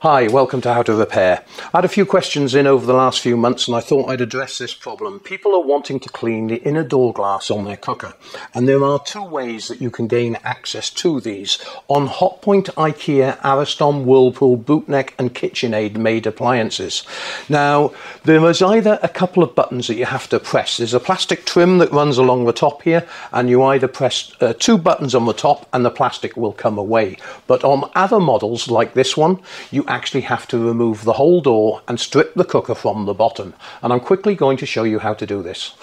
Hi, welcome to How to Repair. I had a few questions in over the last few months and I thought I'd address this problem. People are wanting to clean the inner door glass on their cooker, and there are two ways that you can gain access to these on Hotpoint, Ikea, Ariston, Whirlpool, Bootneck and KitchenAid made appliances. Now, there is either a couple of buttons that you have to press. There's a plastic trim that runs along the top here, and you either press two buttons on the top and the plastic will come away. But on other models like this one, you actually have to remove the whole door and strip the cooker from the bottom, and I'm quickly going to show you how to do this.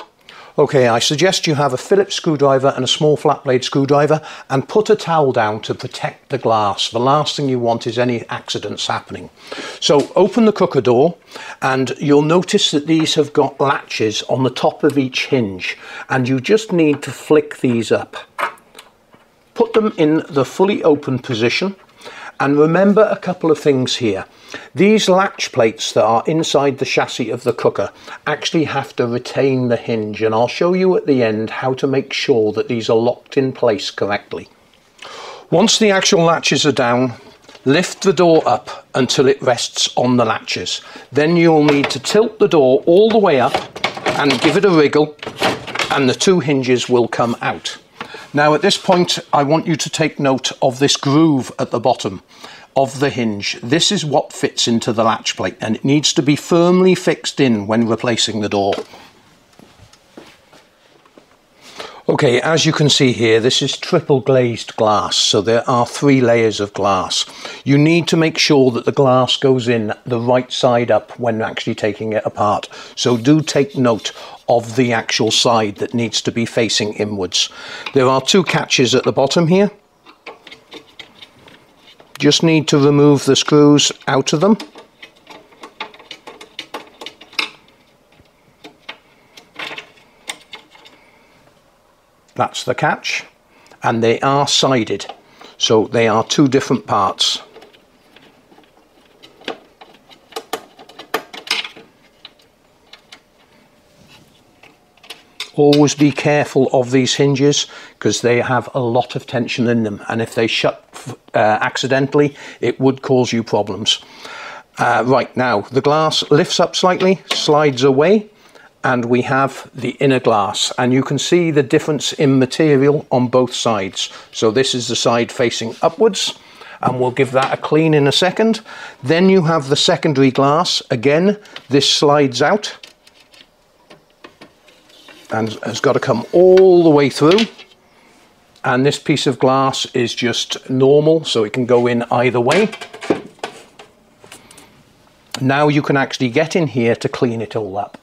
Okay, I suggest you have a Phillips screwdriver and a small flat blade screwdriver and put a towel down to protect the glass. The last thing you want is any accidents happening. So open the cooker door and you'll notice that these have got latches on the top of each hinge, and you just need to flick these up. Put them in the fully open position. And remember a couple of things here. These latch plates that are inside the chassis of the cooker actually have to retain the hinge, and I'll show you at the end how to make sure that these are locked in place correctly. Once the actual latches are down, lift the door up until it rests on the latches. Then you'll need to tilt the door all the way up and give it a wriggle, and the two hinges will come out. Now at this point I want you to take note of this groove at the bottom of the hinge. This is what fits into the latch plate, and it needs to be firmly fixed in when replacing the door. Okay, as you can see here, this is triple glazed glass, so there are 3 layers of glass. You need to make sure that the glass goes in the right side up when actually taking it apart. So do take note of the actual side that needs to be facing inwards. There are 2 catches at the bottom here. Just need to remove the screws out of them. That's the catch, and they are sided, so they are 2 different parts. Always be careful of these hinges because they have a lot of tension in them, and if they shut accidentally, it would cause you problems. Right, now the glass lifts up slightly, slides away, and we have the inner glass, and you can see the difference in material on both sides. So this is the side facing upwards, and we'll give that a clean in a second. Then you have the secondary glass. Again, this slides out and has got to come all the way through, and this piece of glass is just normal, so it can go in either way. Now you can actually get in here to clean it all up.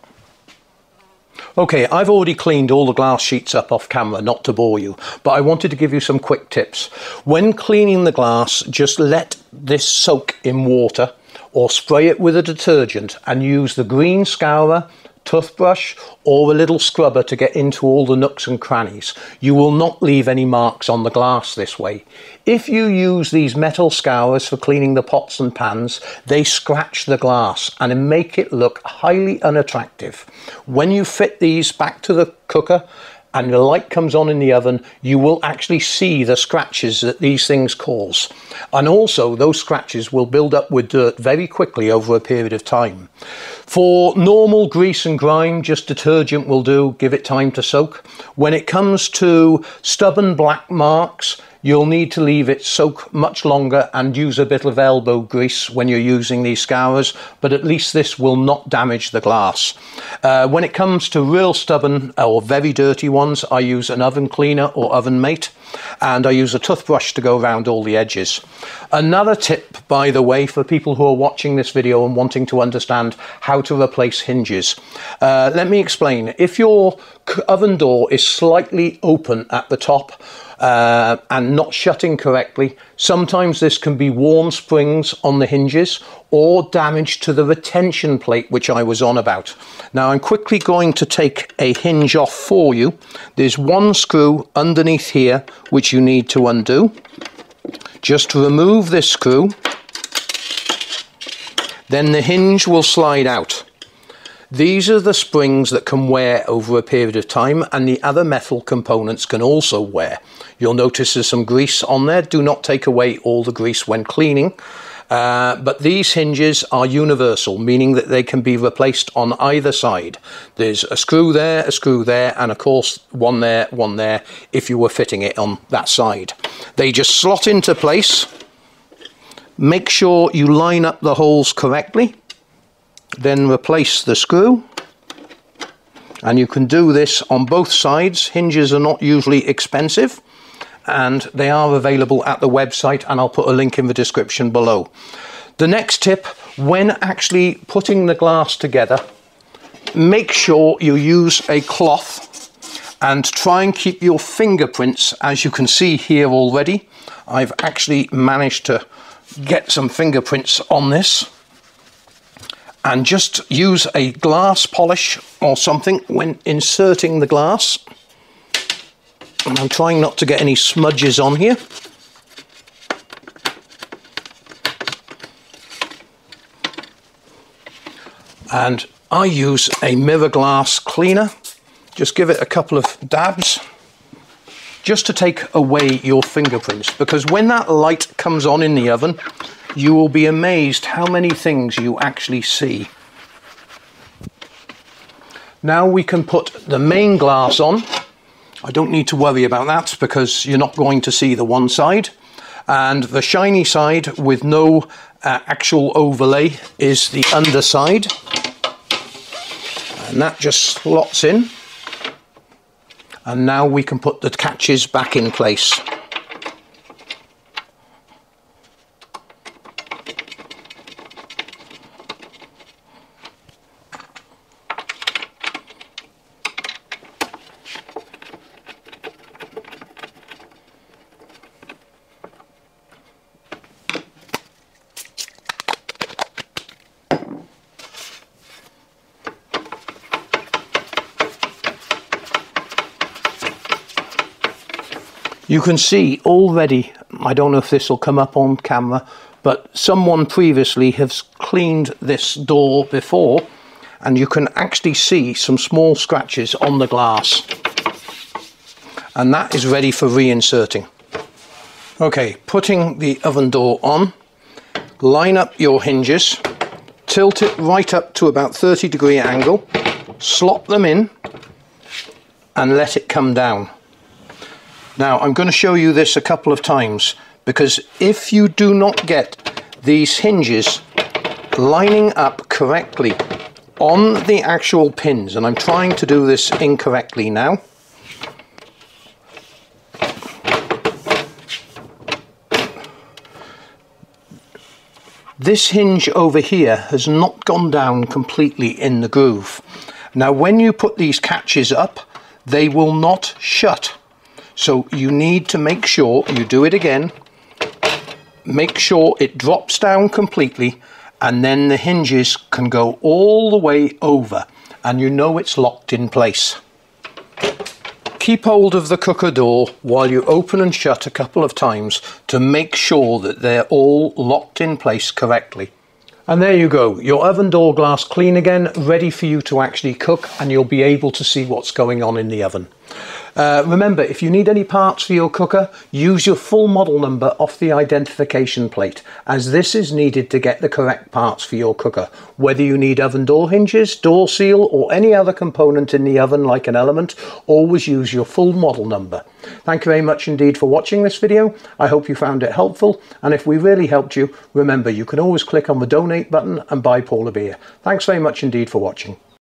Okay, I've already cleaned all the glass sheets up off camera, not to bore you, but I wanted to give you some quick tips. When cleaning the glass, just let this soak in water or spray it with a detergent and use the green scourer, toothbrush or a little scrubber to get into all the nooks and crannies. You will not leave any marks on the glass this way. If you use these metal scourers for cleaning the pots and pans, they scratch the glass and make it look highly unattractive. When you fit these back to the cooker and the light comes on in the oven, you will actually see the scratches that these things cause. And also those scratches will build up with dirt very quickly over a period of time. For normal grease and grime, just detergent will do, give it time to soak. When it comes to stubborn black marks, you'll need to leave it soak much longer and use a bit of elbow grease when you're using these scourers, but at least this will not damage the glass. When it comes to real stubborn or very dirty ones, I use an oven cleaner or oven mate, and I use a toothbrush to go around all the edges. Another tip, by the way, for people who are watching this video and wanting to understand how to replace hinges. Let me explain. If your oven door is slightly open at the top, and not shutting correctly, sometimes this can be worn springs on the hinges or damage to the retention plate, which I was on about. Now I'm quickly going to take a hinge off for you. There's 1 screw underneath here which you need to undo. Just remove this screw, then the hinge will slide out. These are the springs that can wear over a period of time, and the other metal components can also wear. You'll notice there's some grease on there. Do not take away all the grease when cleaning. But these hinges are universal, meaning that they can be replaced on either side. There's a screw there, and of course one there if you were fitting it on that side. They just slot into place. Make sure you line up the holes correctly, then replace the screw. And you can do this on both sides. Hinges are not usually expensive, and they are available at the website, and I'll put a link in the description below. The next tip, when actually putting the glass together, make sure you use a cloth and try and keep your fingerprints, as you can see here already. I've actually managed to get some fingerprints on this. And just use a glass polish or something when inserting the glass. And I'm trying not to get any smudges on here. And I use a mirror glass cleaner. Just give it a couple of dabs, just to take away your fingerprints, because when that light comes on in the oven, you will be amazed how many things you actually see. Now we can put the main glass on. I don't need to worry about that because you're not going to see the one side. And the shiny side with no actual overlay is the underside. And that just slots in. And now we can put the catches back in place. You can see already, I don't know if this will come up on camera, but someone previously has cleaned this door before, and you can actually see some small scratches on the glass. And that is ready for reinserting. Okay, putting the oven door on, line up your hinges, tilt it right up to about 30-degree angle, slot them in, and let it come down. Now I'm going to show you this a couple of times, because if you do not get these hinges lining up correctly on the actual pins, and I'm trying to do this incorrectly now, this hinge over here has not gone down completely in the groove. Now when you put these catches up, they will not shut. So you need to make sure you do it again, make sure it drops down completely, and then the hinges can go all the way over, and you know it's locked in place. Keep hold of the cooker door while you open and shut a couple of times to make sure that they're all locked in place correctly. And there you go, your oven door glass clean again, ready for you to actually cook, and you'll be able to see what's going on in the oven. Remember, if you need any parts for your cooker, use your full model number off the identification plate, as this is needed to get the correct parts for your cooker. Whether you need oven door hinges, door seal, or any other component in the oven like an element, always use your full model number. Thank you very much indeed for watching this video. I hope you found it helpful, and if we really helped you, remember you can always click on the donate button and buy Paul a beer. Thanks very much indeed for watching.